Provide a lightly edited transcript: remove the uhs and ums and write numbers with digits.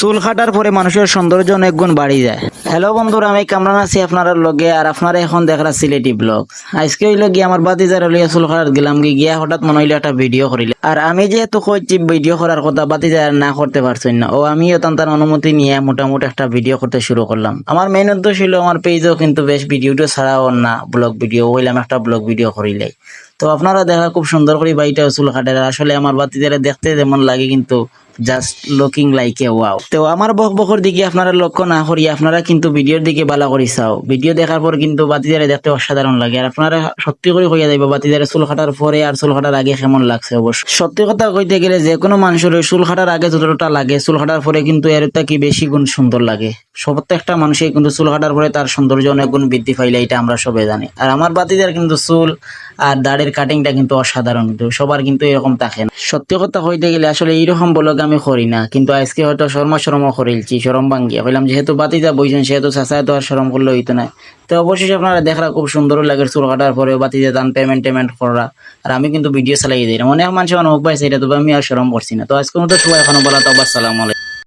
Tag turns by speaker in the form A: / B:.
A: চুল কাটার পরে মানুষের সৌন্দর্য অনেক গুণ বাড়ি যায়। হ্যালো বন্ধুরা, আমি কামরান আছি আপনার লগে, আর আপনারা এখন দেখরা সিলেটি ব্লগ। আজকে হইলো গিয়ে আমার বাতিজার হলিয়া চুল কাটার গেলাম গিয়া হঠাৎ মনে হইলো একটা ভিডিও করিলে, আর আমি যেহেতু কইছি ভিডিও করার কথা, বাতিজার না করতে পারছেন না, ও আমিও তার অনুমতি নিয়ে মোটামুটি একটা ভিডিও করতে শুরু করলাম। আমার মেইন উদ্দেশ্য ছিল আমার পেজেও কিন্তু বেশ ভিডিওটা ছাড়াও না, ব্লগ ভিডিও হইলাম একটা ব্লগ ভিডিও করিলে। তো আপনারা দেখা খুব সুন্দর করে বাড়িটা চুল কাটে, আসলে আমার বাতিজারে দেখতে যেমন লাগে কিন্তু just looking like a wow. তো আমার বকবকর দিকে আপনারা লক্ষ্য না করি, আপনারা কিন্তু ভিডিওর দিকে ভালো করে চাও। ভিডিও দেখার পর কিন্তু বাতিজারে দেখতে অসাধারণ লাগে, আর আপনারা সত্যি করে কইয়া যাইবা বাতিজারে চুল কাটার পরে আর চুল কাটার আগে কেমন লাগছে। অবশ্য সত্যি কথা কইতে গেলে যে কোনো মানুষের চুল কাটার আগে যতটা লাগে চুল কাটার পরে কিন্তু এর কি বেশি গুণ সুন্দর লাগে। প্রত্যেকটা মানুষই কিন্তু চুল কাটার পরে তার সৌন্দর্য অনেক গুণ বৃদ্ধি পাইলে, এটা আমরা সবাই জানি। আর আমার বাতিজার কিন্তু চুল আর দাড়ির কাটিংটা কিন্তু অসাধারণ, কিন্তু সবার কিন্তু এরকম থাকে না। সত্যি কথা কইতে গেলে আসলে এইরকম ব্লগ আমি করি না, কিন্তু আজকে হয়তো শরম করিলছি, শরম ভাঙ্গিয়া কইলাম যেহেতু বাতিজা বইছেন সেহেতু চাচায় তো আর শরম করলে হইতো না। তো অবশ্যই আপনারা দেখরা খুব সুন্দর লাগে চুল কাটার পরে বাতিজা দান পেমেন্ট করা, আর আমি কিন্তু ভিডিও চালাই দিই। অনেক মানুষ আমার মুখ পাইছে, এটা তো আমি আর শরম করছি না। তো আজকের মতো সবাই এখনো বলা তো আসসালামু আলাইকুম।